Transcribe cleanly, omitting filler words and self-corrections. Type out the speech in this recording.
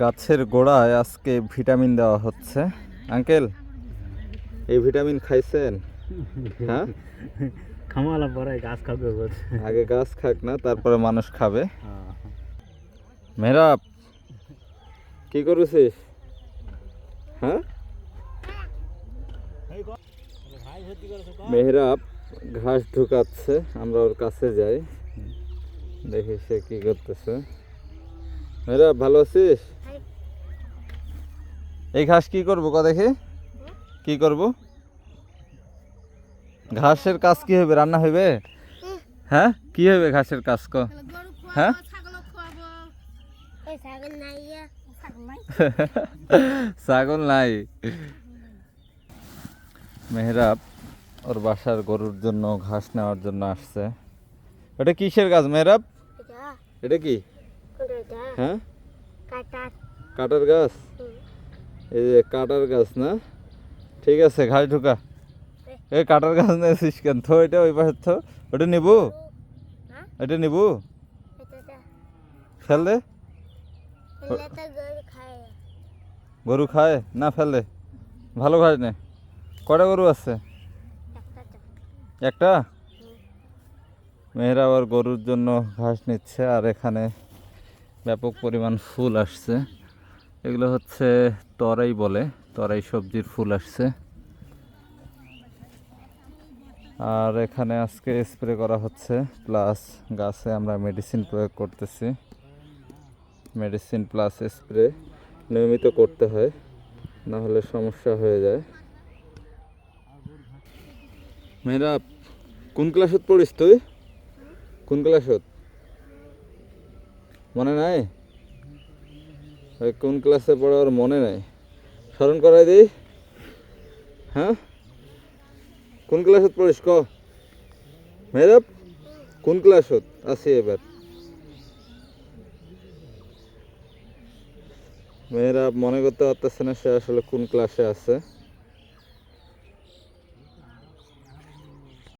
গাছের গোড়ায় আজকে ভিটামিন দেওয়া হচ্ছে। আঙ্কেল, এই ভিটামিন খাইছেন? হ্যাঁ, খামালা পরে গাছ খাবে বলছে। আগে গাছ খাক না, তারপরে মানুষ খাবে। মেহরাব, কি করছিস? হ্যাঁ, মেহরাব ঘাস ঢুকাচ্ছে, আমরা ওর কাছে যাই, দেখি সে কি করতেছে। মেহরাব, ভালো আছিস? এই ঘাস কি করবো ক দেখি, কি করব? ঘাসের কাজ কি হবে? রান্না হইবে? হ্যাঁ, কি হবে ঘাসের কাজ ক? হ্যাঁ, ছাগল নাই। মেহরাব ওর বাসার গরুর জন্য ঘাস নেওয়ার জন্য আসছে। এটা কিসের গাছ মেহরাব? এটা কি? হ্যাঁ, কাটার গাছ। এই যে কাটার গাছ না? ঠিক আছে, ঘাস ঢুকা। এই কাটার গাছ নিয়েছিস কেন? থো এটা ওই পাশে থো। ওটা নিবু? এটা নিবু? ফেল দে। গরু খায় না, ফেল দে। ভালো ঘাস নে। কটা গরু আছে? একটা। মেয়েরা আবার গরুর জন্য ঘাস নিচ্ছে। আর এখানে ব্যাপক পরিমাণ ফুল আসছে। এগুলো হচ্ছে তরাই বলে, তরাই সবজির ফুল আসছে। আর এখানে আজকে স্প্রে করা হচ্ছে, প্লাস গাছে আমরা মেডিসিন প্রয়োগ করতেছি। মেডিসিন প্লাস স্প্রে নিয়মিত করতে হয়, না হলে সমস্যা হয়ে যায়। মেয়েরা, কোন ক্লাসত পড়িস তুই? কোন ক্লাসত মনে নাই? কোন ক্লাসে পড়ে ওর মনে নাই, স্মরণ করাই দিই। হ্যাঁ, কোন ক্লাসত পড়িস ক? মেহরাব, কোন ক্লাসত আছি এবার? মেহরাব মনে করতে পারতেছে না সে আসলে কোন ক্লাসে আছে।